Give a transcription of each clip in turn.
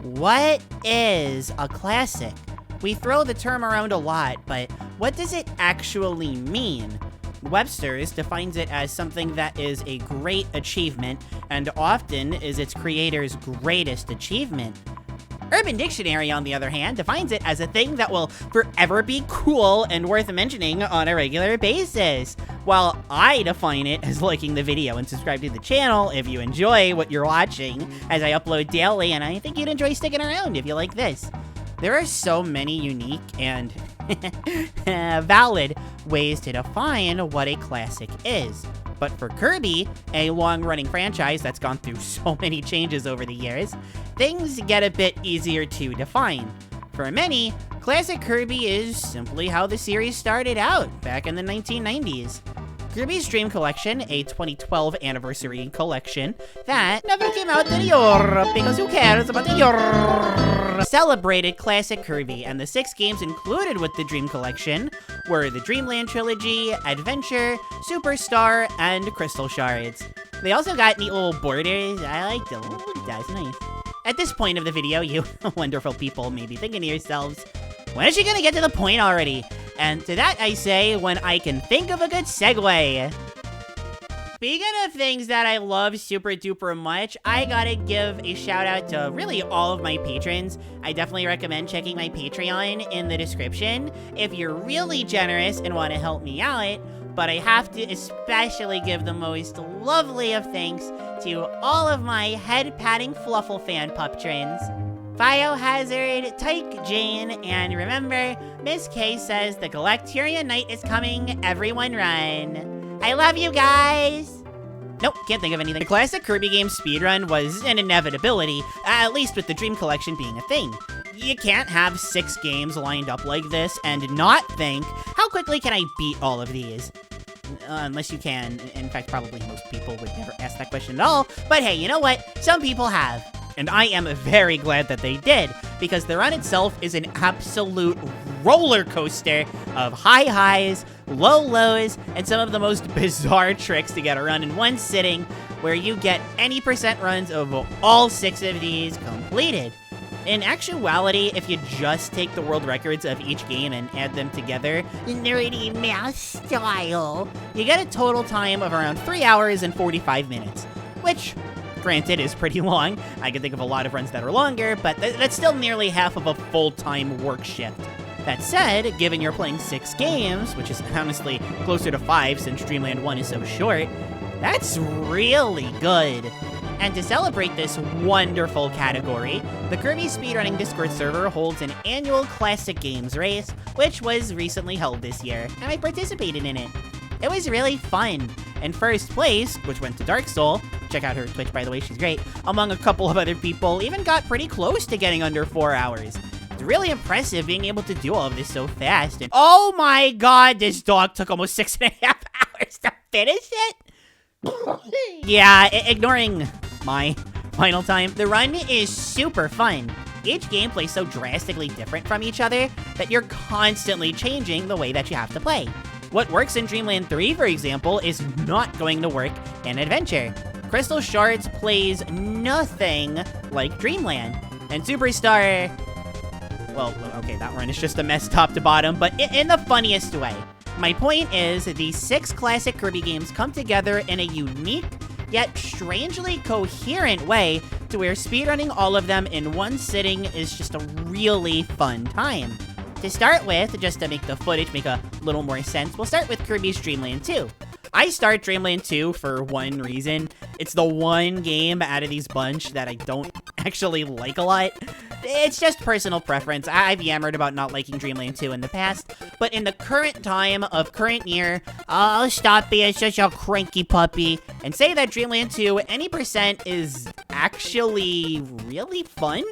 What is a classic? We throw the term around a lot, but what does it actually mean? Webster's defines it as something that is a great achievement and often is its creator's greatest achievement. Urban Dictionary, on the other hand, defines it as a thing that will forever be cool and worth mentioning on a regular basis. While I define it as liking the video and subscribe to the channel if you enjoy what you're watching, as I upload daily, and I think you'd enjoy sticking around if you like this. There are so many unique and valid ways to define what a classic is. But for Kirby, a long-running franchise that's gone through so many changes over the years, things get a bit easier to define. For many, classic Kirby is simply how the series started out back in the 1990s. Kirby's Dream Collection, a 2012 anniversary collection that never came out in Europe because who cares about the Europe, celebrated classic Kirby, and the 6 games included with the Dream Collection were the Dreamland Trilogy, Adventure, Superstar, and Crystal Shards. They also got neat little borders. I like them. Ooh, that's nice. At this point of the video, you wonderful people may be thinking to yourselves, when is she gonna get to the point already? And to that I say, when I can think of a good segue. Speaking of things that I love super duper much, I gotta give a shout out to really all of my patrons. I definitely recommend checking my Patreon in the description if you're really generous and want to help me out. But I have to especially give the most lovely of thanks to all of my head-patting Fluffle fan puptrons. Biohazard, Tyke Jane, and remember, Miss K says the Galacteria Night is coming, everyone run. I love you guys! Nope, can't think of anything. The classic Kirby game speedrun was an inevitability, at least with the Dream Collection being a thing. You can't have 6 games lined up like this and not think, how quickly can I beat all of these? Unless you can. In fact, probably most people would never ask that question at all. But hey, you know what? Some people have. And I am very glad that they did, because the run itself is an absolute roller coaster of high highs, low lows, and some of the most bizarre tricks to get a run in one sitting, where you get any % runs of all 6 of these completed. In actuality, if you just take the world records of each game and add them together, nerdy math style, you get a total time of around 3 hours and 45 minutes, which, granted, is pretty long. I can think of a lot of runs that are longer, but that's still nearly half of a full-time work shift. That said, given you're playing 6 games, which is honestly closer to 5 since Dreamland 1 is so short, that's really good. And to celebrate this wonderful category, the Kirby Speedrunning Discord server holds an annual Classic Games race, which was recently held this year, and I participated in it. It was really fun. And first place, which went to Dark Soul, check out her Twitch by the way, she's great, among a couple of other people, even got pretty close to getting under 4 hours. It's really impressive being able to do all of this so fast, and oh my god, this dog took almost 6.5 hours to finish it? Yeah, ignoring my final time, the run is super fun. Each game plays so drastically different from each other that you're constantly changing the way that you have to play. What works in Dreamland 3, for example, is not going to work in Adventure. Crystal Shards plays nothing like Dreamland. And Superstar, well, okay, that run is just a mess top to bottom, but in the funniest way. My point is, these 6 classic Kirby games come together in a unique, yet strangely coherent way to where speedrunning all of them in one sitting is just a really fun time. To start with, just to make the footage make a little more sense, we'll start with Kirby's Dreamland 2. I start Dreamland 2 for one reason. It's the one game out of these bunch that I don't actually like a lot. It's just personal preference. I've yammered about not liking Dreamland 2 in the past, but in the current time of current year, I'll stop being such a cranky puppy and say that Dreamland 2, any % is actually really fun.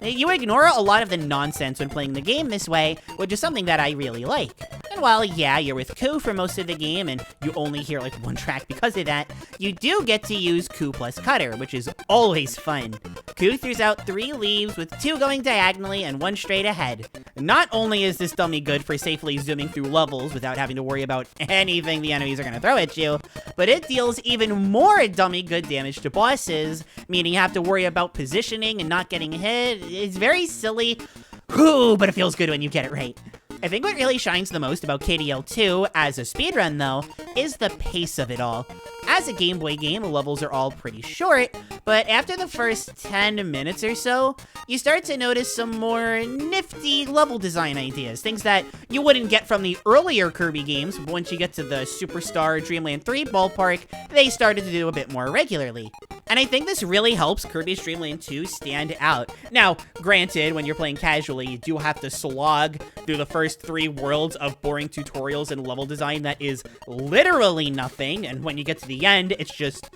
You ignore a lot of the nonsense when playing the game this way, which is something that I really like. And And while, yeah, you're with Koo for most of the game, and you only hear like one track because of that, you do get to use Koo plus Cutter, which is always fun. Koo throws out 3 leaves with 2 going diagonally and 1 straight ahead. Not only is this dummy good for safely zooming through levels without having to worry about anything the enemies are going to throw at you, but it deals even more dummy good damage to bosses, meaning you have to worry about positioning and not getting hit. It's very silly, but it feels good when you get it right. I think what really shines the most about KDL 2 as a speedrun, though, is the pace of it all. As a Game Boy game, the levels are all pretty short, but after the first 10 minutes or so, you start to notice some more nifty level design ideas, things that you wouldn't get from the earlier Kirby games. But once you get to the Superstar Dreamland III ballpark, they started to do a bit more regularly. And I think this really helps Kirby's Dreamland 2 stand out. Now, granted, when you're playing casually, you do have to slog through the first 3 worlds of boring tutorials and level design that is literally nothing, and when you get to the end, it's just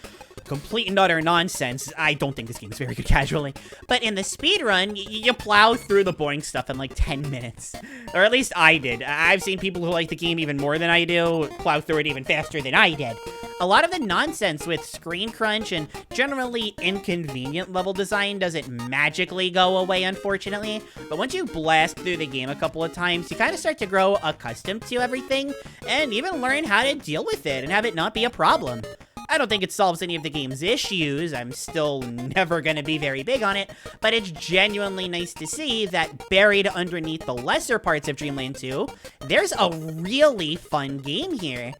complete and utter nonsense. I don't think this game is very good casually. But in the speedrun, you plow through the boring stuff in like 10 minutes. Or at least I did. I've seen people who like the game even more than I do plow through it even faster than I did. A lot of the nonsense with screen crunch and generally inconvenient level design doesn't magically go away, unfortunately. But once you blast through the game a couple of times, you kind of start to grow accustomed to everything and even learn how to deal with it and have it not be a problem. I don't think it solves any of the game's issues. I'm still never going to be very big on it, but it's genuinely nice to see that buried underneath the lesser parts of Dreamland 2, there's a really fun game here.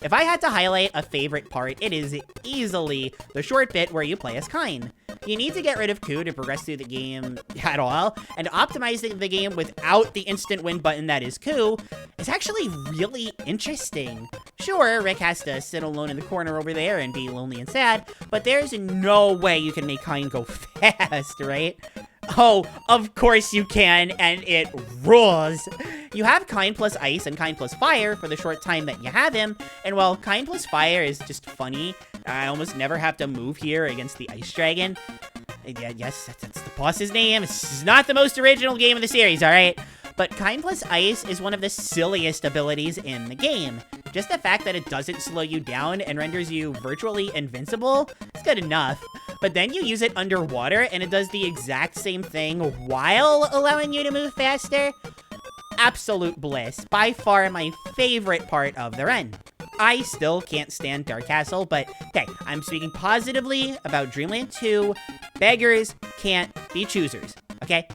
If I had to highlight a favorite part, it is easily the short bit where you play as Kine. You need to get rid of Koo to progress through the game at all, and optimizing the game without the instant win button that is Koo is actually really interesting. Sure, Rick has to sit alone in the corner over there and be lonely and sad, but there's no way you can make Kine go fast, right? Oh, of course you can, and it rules. You have Kine plus Ice and Kine plus Fire for the short time that you have him, and while Kine plus Fire is just funny, I almost never have to move here against the Ice Dragon. Yeah, yes, that's the boss's name. This is not the most original game in the series, alright? But Kine plus Ice is one of the silliest abilities in the game. Just the fact that it doesn't slow you down and renders you virtually invincible is good enough. But then you use it underwater and it does the exact same thing while allowing you to move faster. Absolute bliss. By far my favorite part of the run. I still can't stand Dark Castle, but hey, I'm speaking positively about Dreamland 2. Beggars can't be choosers, okay?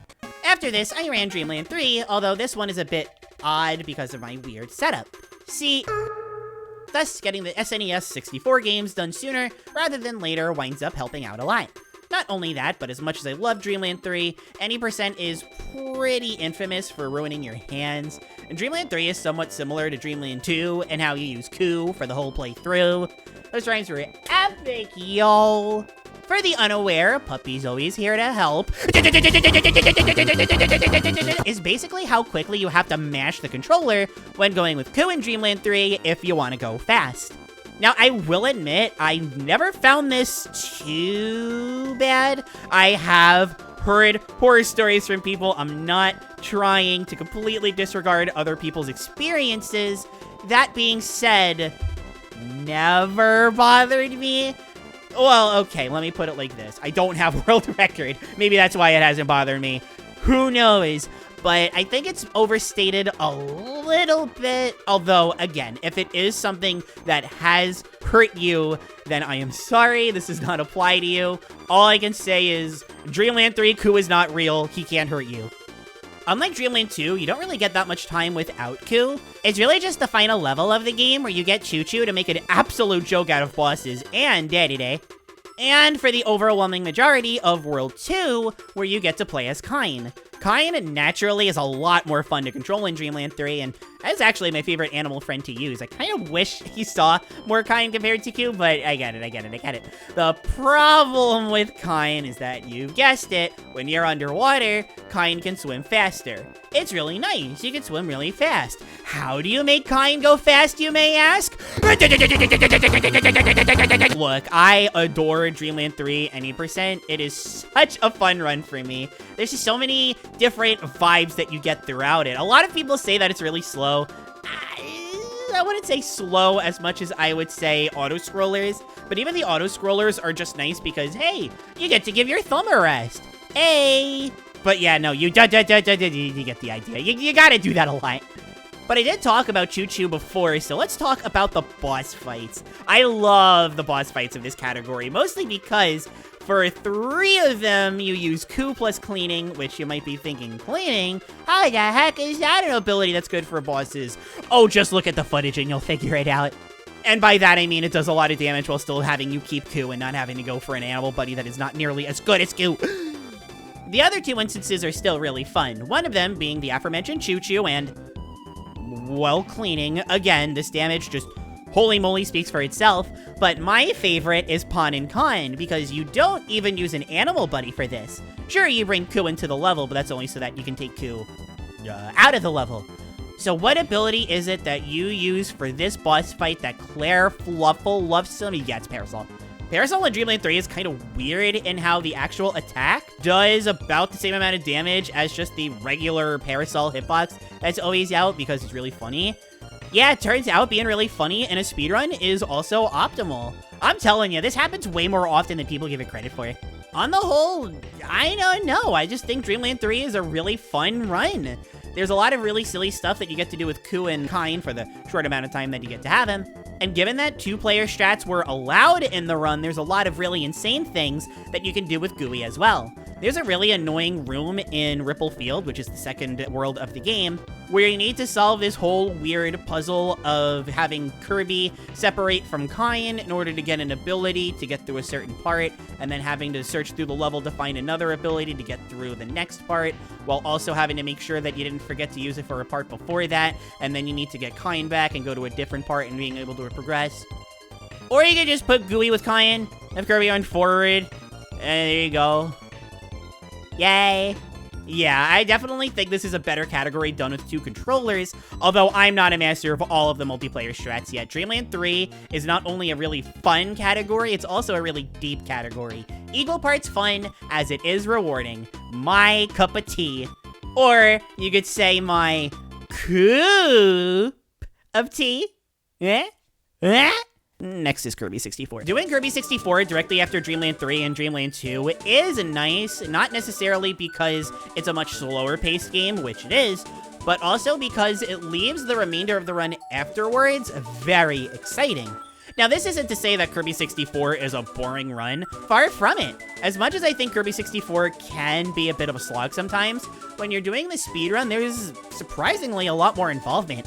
After this, I ran Dreamland 3, although this one is a bit odd because of my weird setup. See, thus getting the SNES 64 games done sooner rather than later winds up helping out a lot. Not only that, but as much as I love Dreamland 3, any percent is pretty infamous for ruining your hands. And Dreamland 3 is somewhat similar to Dreamland 2 and how you use Koo for the whole playthrough. Those rhymes were epic, y'all. For the unaware, Puppy's always here to help, is basically how quickly you have to mash the controller when going with Koo in Dreamland 3 if you want to go fast. Now, I will admit, I never found this too bad. I have heard horror stories from people. I'm not trying to completely disregard other people's experiences. That being said, never bothered me. Well, okay, let me put it like this. I don't have a world record. Maybe that's why it hasn't bothered me. Who knows? But I think it's overstated a little bit. Although, again, if it is something that has hurt you, then I am sorry. This does not apply to you. All I can say is, Dreamland 3, Koo is not real. He can't hurt you. Unlike Dreamland 2, you don't really get that much time without Koo. It's really just the final level of the game where you get Choo Choo to make an absolute joke out of bosses and Daddy Day. And for the overwhelming majority of World 2, where you get to play as Kine. Kine naturally is a lot more fun to control in Dreamland 3, and that's actually my favorite animal friend to use. I kind of wish he saw more Kine compared to Koo, but I get it. The problem with Kine is that, you guessed it, when you're underwater, Kine can swim faster. It's really nice. You can swim really fast. How do you make Kine go fast, you may ask? Look, I adore Dreamland 3 any percent. It is such a fun run for me. There's just so many different vibes that you get throughout it. A lot of people say that it's really slow. I wouldn't say slow as much as I would say auto-scrollers, but even the auto-scrollers are just nice because, hey, you get to give your thumb a rest. Hey! But yeah, no, you get the idea. You gotta do that a lot. But I did talk about Choo Choo before, so let's talk about the boss fights. I love the boss fights of this category, mostly because for 3 of them, you use Coup plus cleaning, which you might be thinking, cleaning? How the heck is that an ability that's good for bosses? Oh, just look at the footage and you'll figure it out. And by that, I mean it does a lot of damage while still having you keep Coup and not having to go for an animal buddy that is not nearly as good as Coup. The other 2 instances are still really fun, one of them being the aforementioned Choo Choo and, well, cleaning. Again, this damage just holy moly speaks for itself, but my favorite is Pawn and Con, because you don't even use an animal buddy for this. Sure, you bring Coup into the level, but that's only so that you can take Coup out of the level. So what ability is it that you use for this boss fight that Klaire Fluffle loves so much? Yeah, it's Parasol. Parasol in Dreamland 3 is kind of weird in how the actual attack does about the same amount of damage as just the regular Parasol hitbox that's always out because it's really funny. Yeah, it turns out being really funny in a speedrun is also optimal. I'm telling you, this happens way more often than people give it credit for. On the whole, I don't know. I just think Dreamland 3 is a really fun run. There's a lot of really silly stuff that you get to do with Coup and Kine for the short amount of time that you get to have him. And given that 2-player strats were allowed in the run, there's a lot of really insane things that you can do with Gooey as well. There's a really annoying room in Ripple Field, which is the second world of the game, where you need to solve this whole weird puzzle of having Kirby separate from Kine in order to get an ability to get through a certain part, and then having to search through the level to find another ability to get through the next part, while also having to make sure that you didn't forget to use it for a part before that, and then you need to get Kine back and go to a different part and being able to progress. Or you could just put Gooey with Kine, have Kirby on forward, and there you go. Yay. Yeah, I definitely think this is a better category done with 2 controllers, although I'm not a master of all of the multiplayer strats yet. Dreamland 3 is not only a really fun category, it's also a really deep category. Equal parts fun as it is rewarding. My cup of tea. Or you could say my cup of tea. Eh? Eh? Next is Kirby 64. Doing Kirby 64 directly after Dreamland 3 and Dreamland 2 is nice, not necessarily because it's a much slower paced game, which it is, but also because it leaves the remainder of the run afterwards very exciting. Now, this isn't to say that Kirby 64 is a boring run. Far from it. As much as I think Kirby 64 can be a bit of a slog sometimes, when you're doing the speedrun, there's surprisingly a lot more involvement.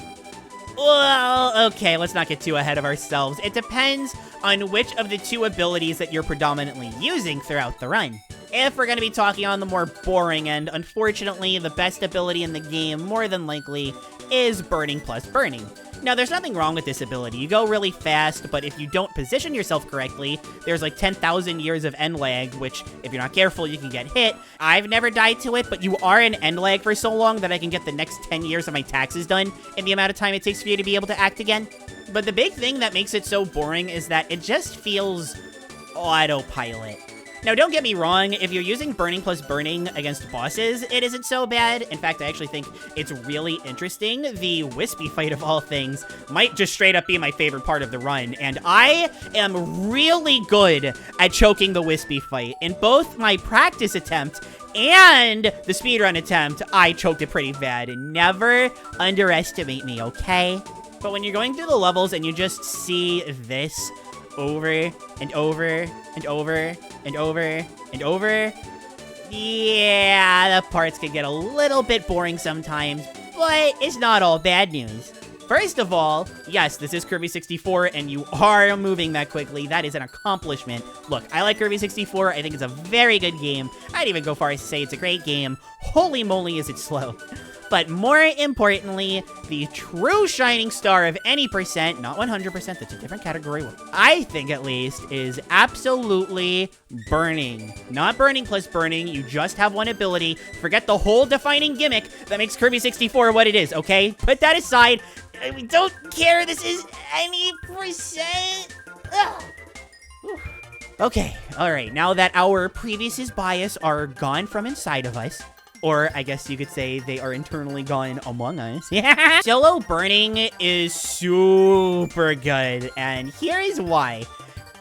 Well, okay, let's not get too ahead of ourselves. It depends on which of the 2 abilities that you're predominantly using throughout the run. If we're going to be talking on the more boring end, unfortunately, the best ability in the game, more than likely, is Burning plus Burning. Now, there's nothing wrong with this ability. You go really fast, but if you don't position yourself correctly, there's like 10,000 years of end lag, which, if you're not careful, you can get hit. I've never died to it, but you are in end lag for so long that I can get the next 10 years of my taxes done in the amount of time it takes for you to be able to act again. But the big thing that makes it so boring is that it just feels autopilot. Now, don't get me wrong, if you're using Burning plus Burning against bosses, it isn't so bad. In fact, I actually think it's really interesting. The Wispy fight, of all things, might just straight up be my favorite part of the run, and I am really good at choking the Wispy fight. In both my practice attempt and the speedrun attempt, I choked it pretty bad. Never underestimate me, okay? But when you're going through the levels and you just see this over and over and over and over and over, yeah, the parts can get a little bit boring sometimes, but it's not all bad news. First of all, yes, this is Kirby 64, and you are moving that quickly. That is an accomplishment. Look, I like Kirby 64. I think it's a very good game. I'd even go far as to say it's a great game. Holy moly, is it slow. But more importantly, the true shining star of any percent, not 100%, that's a different category, I think at least, is absolutely Burning. Not Burning plus Burning, you just have one ability. Forget the whole defining gimmick that makes Kirby 64 what it is, okay? Put that aside. We don't care, this is any percent. Okay, alright, now that our previous bias are gone from inside of us, Or I guess you could say they are internally gone among us. Yeah. Solo burning is super good, and here is why.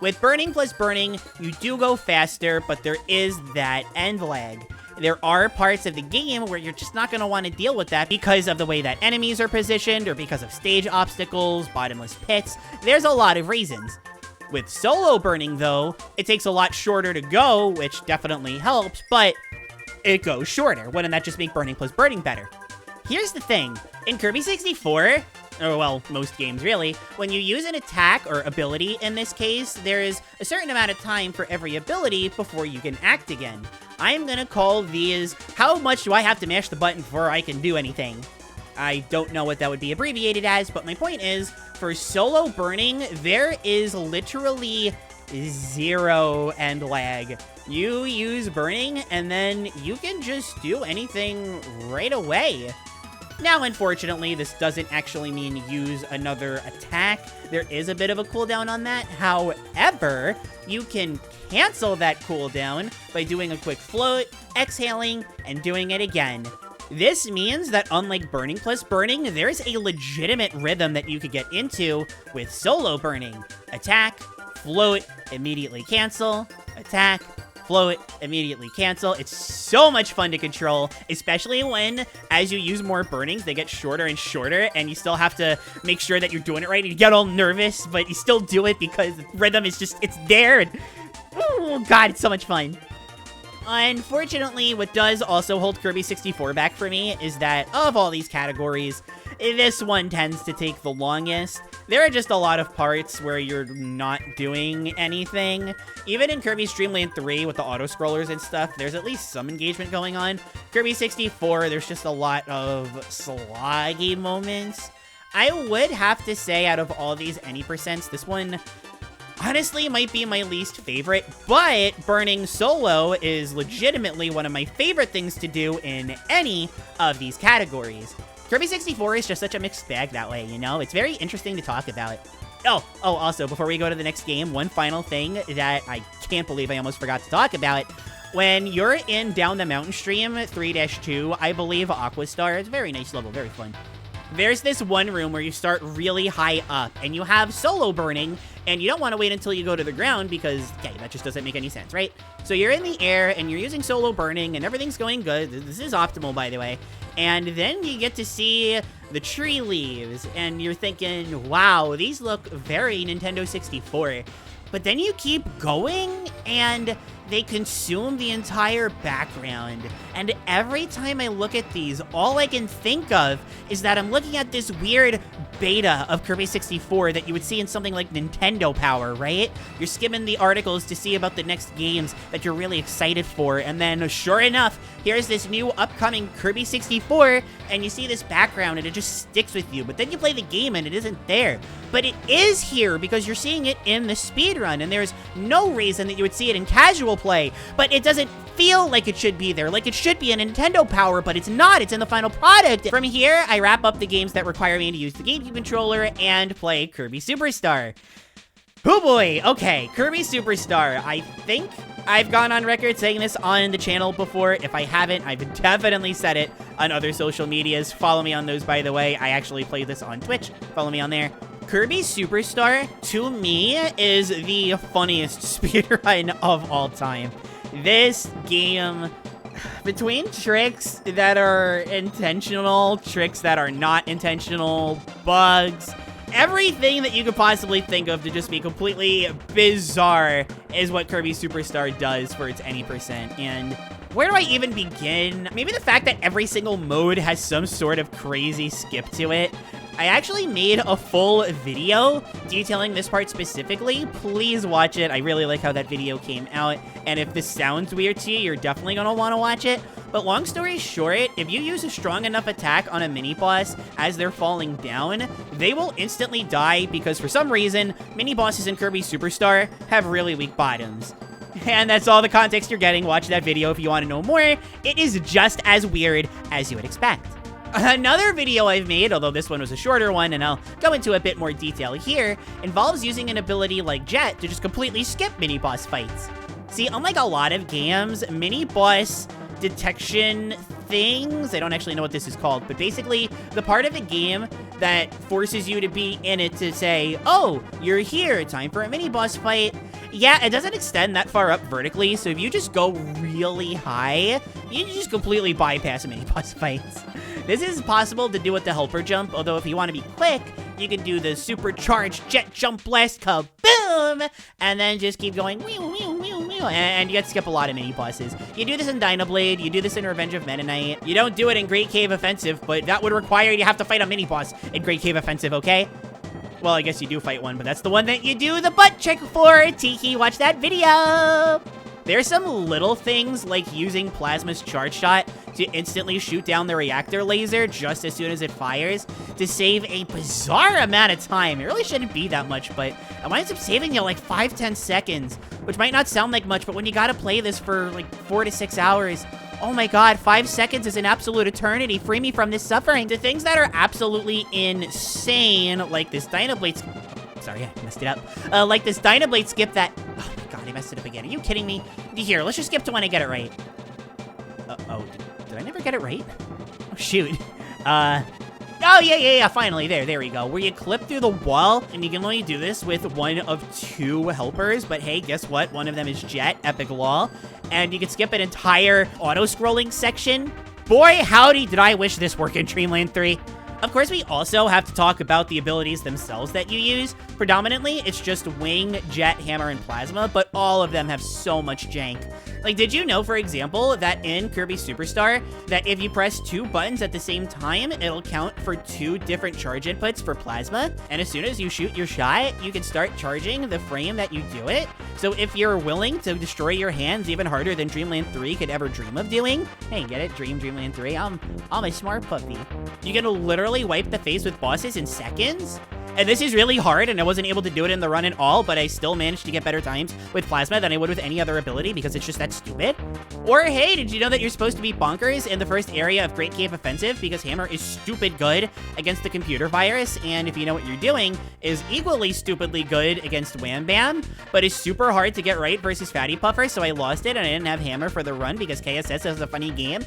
With burning plus burning, you do go faster, but there is that end lag. There are parts of the game where you're just not going to want to deal with that because of the way that enemies are positioned or because of stage obstacles, bottomless pits. There's a lot of reasons. With solo burning, though, it takes a lot shorter to go, which definitely helps, but it goes shorter. Wouldn't that just make burning plus burning better? Here's the thing. In Kirby 64, or well, most games really, when you use an attack or ability in this case, there is a certain amount of time for every ability before you can act again. I'm gonna call these, how much do I have to mash the button before I can do anything? I don't know what that would be abbreviated as, but my point is, for solo burning, there is literally 0 end lag. You use burning, and then you can just do anything right away. Now, unfortunately, this doesn't actually mean use another attack. There is a bit of a cooldown on that. However, you can cancel that cooldown by doing a quick float, exhaling, and doing it again. This means that unlike burning plus burning, there is a legitimate rhythm that you could get into with solo burning. Attack, float, immediately cancel, attack, float, immediately cancel. It's so much fun to control, especially when, as you use more burnings, they get shorter and shorter, and you still have to make sure that you're doing it right, and you get all nervous, but you still do it because the rhythm is just, it's there, and oh god, it's so much fun. Unfortunately, what does also hold Kirby 64 back for me is that, of all these categories, this one tends to take the longest. There are just a lot of parts where you're not doing anything. Even in Kirby's Dreamland 3 with the auto-scrollers and stuff, there's at least some engagement going on. Kirby 64, there's just a lot of sloggy moments. I would have to say, out of all these any percents, this one honestly might be my least favorite, but burning solo is legitimately one of my favorite things to do in any of these categories. Kirby 64 is just such a mixed bag that way, you know? It's very interesting to talk about. Oh, also, before we go to the next game, one final thing that I can't believe I almost forgot to talk about. When you're in Down the Mountain Stream 3-2, I believe Aquastar, it's a very nice level, very fun. There's this one room where you start really high up, and you have solo burning, and you don't want to wait until you go to the ground because, okay, that just doesn't make any sense, right? So you're in the air, and you're using solo burning, and everything's going good. This is optimal, by the way. And then you get to see the tree leaves, and you're thinking, wow, these look very Nintendo 64. But then you keep going, and they consume the entire background. And every time I look at these, all I can think of is that I'm looking at this weird beta of Kirby 64 that you would see in something like Nintendo Power, right? You're skimming the articles to see about the next games that you're really excited for, and then sure enough, here's this new upcoming Kirby 64, and you see this background and it just sticks with you, but then you play the game and it isn't there. But it is here because you're seeing it in the speedrun, and there's no reason that you would see it in casual play, but it doesn't feel like it should be there, like it should be in Nintendo Power, but it's not. It's in the final product. From here, I wrap up the games that require me to use the GameCube controller and play Kirby Superstar. Oh boy, okay, Kirby Superstar. I think I've gone on record saying this on the channel before. If I haven't, I've definitely said it on other social medias. Follow me on those, by the way. I actually play this on Twitch. Follow me on there. Kirby Superstar, to me, is the funniest speedrun of all time. This game, between tricks that are intentional, tricks that are not intentional, bugs, everything that you could possibly think of to just be completely bizarre is what Kirby Superstar does for its any percent. And where do I even begin? Maybe the fact that every single mode has some sort of crazy skip to it. I actually made a full video detailing this part specifically. Please watch it. I really like how that video came out. And if this sounds weird to you, you're definitely going to want to watch it. But long story short, if you use a strong enough attack on a mini-boss as they're falling down, they will instantly die because for some reason, mini-bosses in Kirby Superstar have really weak bottoms. And that's all the context you're getting. Watch that video if you want to know more. It is just as weird as you would expect. Another video I've made, although this one was a shorter one, and I'll go into a bit more detail here, involves using an ability like Jet to just completely skip mini-boss fights. See, unlike a lot of games, mini-boss detection things. I don't actually know what this is called, but basically the part of the game that forces you to be in it to say, oh, you're here, time for a mini boss fight. Yeah, it doesn't extend that far up vertically, so if you just go really high, you just completely bypass mini boss fights. This is possible to do with the helper jump, although if you want to be quick, you can do the supercharged jet jump blast kaboom, and then just keep going and you get to skip a lot of mini bosses. You do this in Dynablade, you do this in Revenge of Meta Knight. You don't do it in Great Cave Offensive, but that would require you have to fight a mini boss in Great Cave Offensive, okay? Well, I guess you do fight one, but that's the one that you do the butt check for. Tiki, watch that video. There's some little things like using Plasma's charge shot to instantly shoot down the reactor laser just as soon as it fires to save a bizarre amount of time. It really shouldn't be that much, but it winds up saving you like 5-10 seconds, which might not sound like much, but when you gotta play this for like 4 to 6 hours, oh my god, 5 seconds is an absolute eternity. Free me from this suffering. The things that are absolutely insane, like this Dynablade... Sorry, I messed it up. Like this Dynablade skip that... Oh my god, I messed it up again. Are you kidding me? Here, let's just skip to when I get it right. Uh-oh, did I never get it right? Oh, shoot. Oh, yeah, finally, there we go. Where you clip through the wall, and you can only do this with one of 2 helpers, but hey, guess what? One of them is Jet, Epic Law, and you can skip an entire auto-scrolling section. Boy, howdy, did I wish this worked in Dreamland 3. Of course, we also have to talk about the abilities themselves that you use. Predominantly, it's just Wing, Jet, Hammer, and Plasma, but all of them have so much jank. Like, did you know, for example, that in Kirby Superstar, that if you press 2 buttons at the same time, it'll count for 2 different charge inputs for Plasma? And as soon as you shoot your shot, you can start charging the frame that you do it. So if you're willing to destroy your hands even harder than Dreamland 3 could ever dream of doing, hey, get it? Dreamland 3? I'm a smart puppy. You can literally wipe the face with bosses in seconds? And this is really hard, and I wasn't able to do it in the run at all, but I still managed to get better times with Plasma than I would with any other ability because it's just that stupid. Or, hey, did you know that you're supposed to be bonkers in the first area of Great Cave Offensive because Hammer is stupid good against the computer virus, and if you know what you're doing, is equally stupidly good against Wham Bam, but is super hard to get right versus Fatty Puffer, so I lost it, and I didn't have Hammer for the run because KSS is a funny game.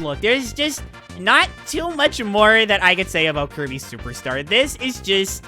Look, there's just not too much more that I could say about Kirby Superstar. This is just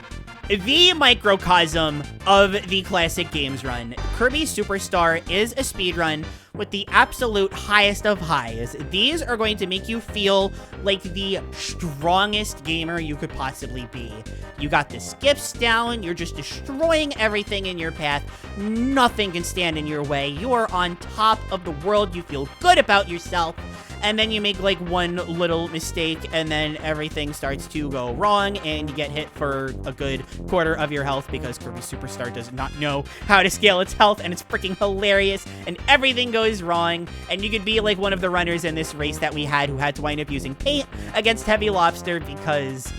the microcosm of the classic games run. Kirby Superstar is a speedrun with the absolute highest of highs. These are going to make you feel like the strongest gamer you could possibly be. You got the skips down, you're just destroying everything in your path. Nothing can stand in your way. You are on top of the world, you feel good about yourself. And then you make like one little mistake and then everything starts to go wrong and you get hit for a good quarter of your health because Kirby Superstar does not know how to scale its health and it's freaking hilarious and everything goes wrong. And you could be like one of the runners in this race that we had who had to wind up using paint against Heavy Lobster because,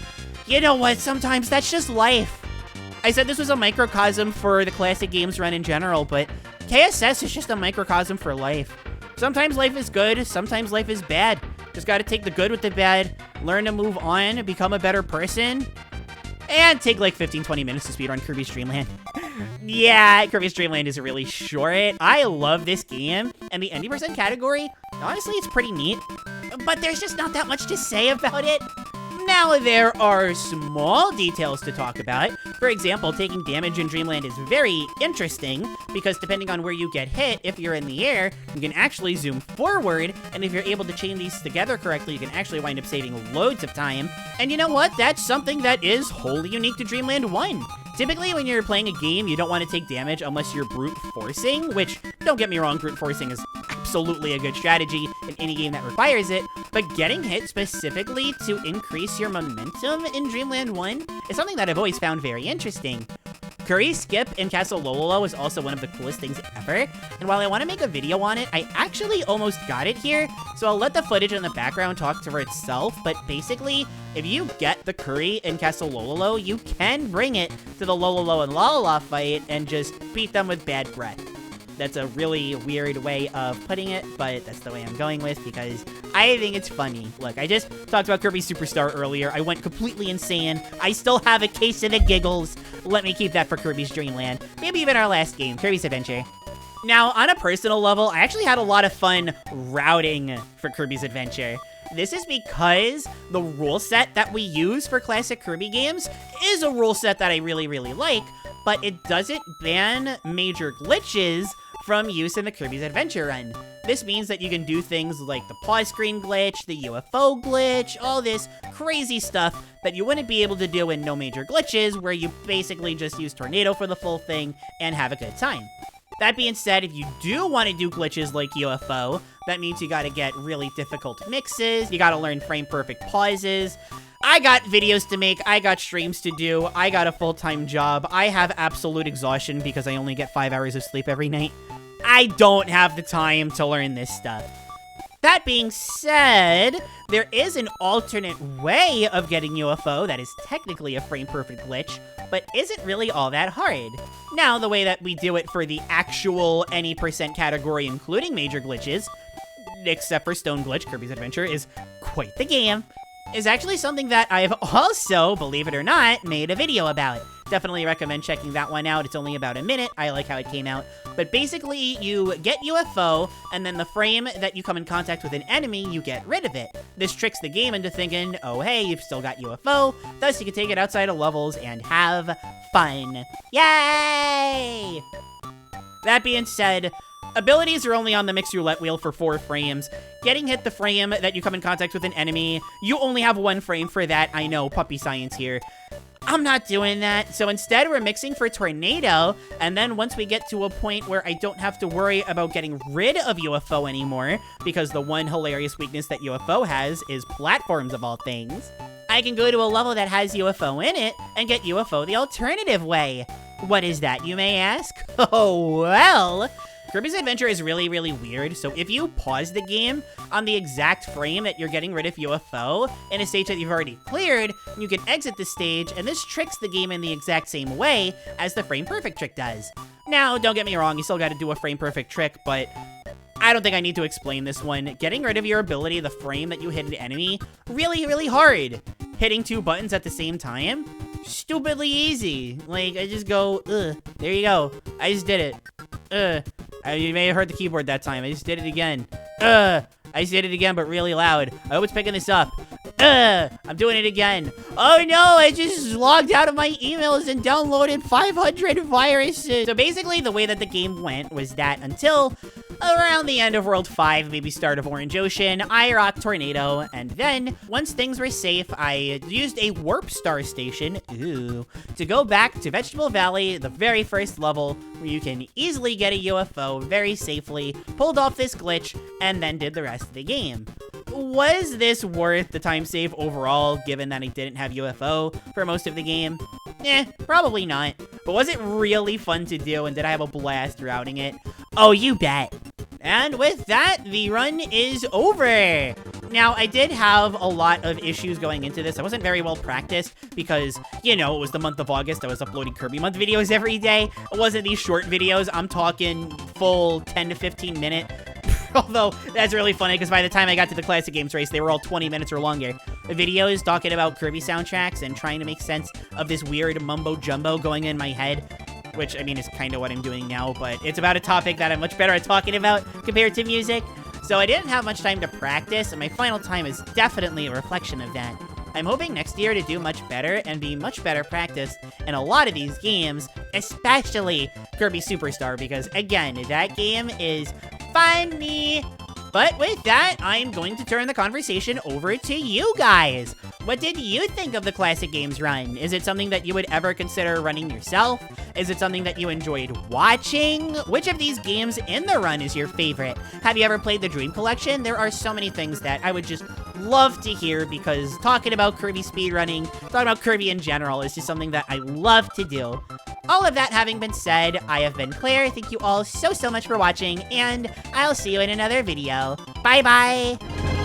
you know what, sometimes that's just life. I said this was a microcosm for the classic games run in general, but KSS is just a microcosm for life. Sometimes life is good, sometimes life is bad. Just gotta take the good with the bad, learn to move on, become a better person, and take like 15-20 minutes to speedrun Kirby's Dreamland. Yeah, Kirby's Dreamland is really short. I love this game, and the indie percent category, honestly, it's pretty neat. But there's just not that much to say about it. Now, there are small details to talk about. For example, taking damage in Dreamland is very interesting because depending on where you get hit, if you're in the air, you can actually zoom forward, and if you're able to chain these together correctly, you can actually wind up saving loads of time. And you know what? That's something that is wholly unique to Dreamland 1. Typically, when you're playing a game, you don't want to take damage unless you're brute forcing, which, don't get me wrong, brute forcing is absolutely a good strategy in any game that requires it, but getting hit specifically to increase your momentum in Dreamland 1 is something that I've always found very interesting. Curry's skip in Castle Lololo is also one of the coolest things ever, and while I want to make a video on it, I actually almost got it here, so I'll let the footage in the background talk for itself, but basically, if you get the Curry in Castle Lololo, you can bring it to the Lololo and Lalala fight and just beat them with bad breath. That's a really weird way of putting it, but that's the way I'm going with because I think it's funny. Look, I just talked about Kirby Superstar earlier. I went completely insane. I still have a case of the giggles. Let me keep that for Kirby's Dreamland. Maybe even our last game, Kirby's Adventure. Now, on a personal level, I actually had a lot of fun routing for Kirby's Adventure. This is because the rule set that we use for classic Kirby games is a rule set that I really, really like, but it doesn't ban major glitches from use in the Kirby's Adventure run. This means that you can do things like the pause screen glitch, the UFO glitch, all this crazy stuff that you wouldn't be able to do in No Major Glitches, where you basically just use Tornado for the full thing and have a good time. That being said, if you do want to do glitches like UFO, that means you gotta get really difficult mixes, you gotta learn frame-perfect pauses. I got videos to make, I got streams to do, I got a full-time job, I have absolute exhaustion because I only get 5 hours of sleep every night. I don't have the time to learn this stuff. That being said, there is an alternate way of getting UFO that is technically a frame-perfect glitch, but isn't really all that hard. Now, the way that we do it for the actual any % category, including major glitches, except for Stone Glitch, Kirby's Adventure, is quite the game, is actually something that I've also, believe it or not, made a video about. Definitely recommend checking that one out. It's only about a minute. I like how it came out. But basically, you get UFO, and then the frame that you come in contact with an enemy, you get rid of it. This tricks the game into thinking, oh hey, you've still got UFO, thus you can take it outside of levels and have fun. Yay! That being said, abilities are only on the mix roulette wheel for 4 frames. Getting hit the frame that you come in contact with an enemy, you only have 1 frame for that. I know, puppy science here. I'm not doing that, so instead we're mixing for Tornado, and then once we get to a point where I don't have to worry about getting rid of UFO anymore, because the one hilarious weakness that UFO has is platforms of all things, I can go to a level that has UFO in it and get UFO the alternative way. What is that, you may ask? Oh, well, Kirby's Adventure is really, really weird, so if you pause the game on the exact frame that you're getting rid of UFO in a stage that you've already cleared, you can exit the stage, and this tricks the game in the exact same way as the frame perfect trick does. Now, don't get me wrong, you still gotta do a frame perfect trick, but I don't think I need to explain this one. Getting rid of your ability, the frame that you hit an enemy, really, really hard. Hitting 2 buttons at the same time, stupidly easy. Like, I just go, ugh, there you go. I just did it. You may have heard the keyboard that time. I just did it again. I just did it again, but really loud. I hope it's picking this up. I'm doing it again. Oh no, I just logged out of my emails and downloaded 500 viruses. So basically, the way that the game went was that until around the end of World 5, maybe start of Orange Ocean, I rocked Tornado, and then, once things were safe, I used a Warp Star Station, to go back to Vegetable Valley, the very first level, where you can easily get a UFO very safely, pulled off this glitch, and then did the rest of the game. Was this worth the time save overall, given that I didn't have UFO for most of the game? Probably not. But was it really fun to do, and did I have a blast routing it? Oh, you bet. And with that, the run is over. Now, I did have a lot of issues going into this. I wasn't very well practiced because, you know, it was the month of August. I was uploading Kirby Month videos every day. It wasn't these short videos. I'm talking full 10 to 15 minute. Although, that's really funny because by the time I got to the Classic Games race, they were all 20 minutes or longer. The videos talking about Kirby soundtracks and trying to make sense of this weird mumbo-jumbo going in my head, which, I mean, is kind of what I'm doing now, but it's about a topic that I'm much better at talking about compared to music. So I didn't have much time to practice, and my final time is definitely a reflection of that. I'm hoping next year to do much better and be much better practiced in a lot of these games, especially Kirby Superstar, because, again, that game is funny. But with that, I'm going to turn the conversation over to you guys. What did you think of the Classic Games run? Is it something that you would ever consider running yourself? Is it something that you enjoyed watching? Which of these games in the run is your favorite? Have you ever played the Dream Collection? There are so many things that I would just love to hear because talking about Kirby speedrunning, talking about Kirby in general is just something that I love to do. All of that having been said, I have been Claire. Thank you all so much for watching, and I'll see you in another video. Bye-bye!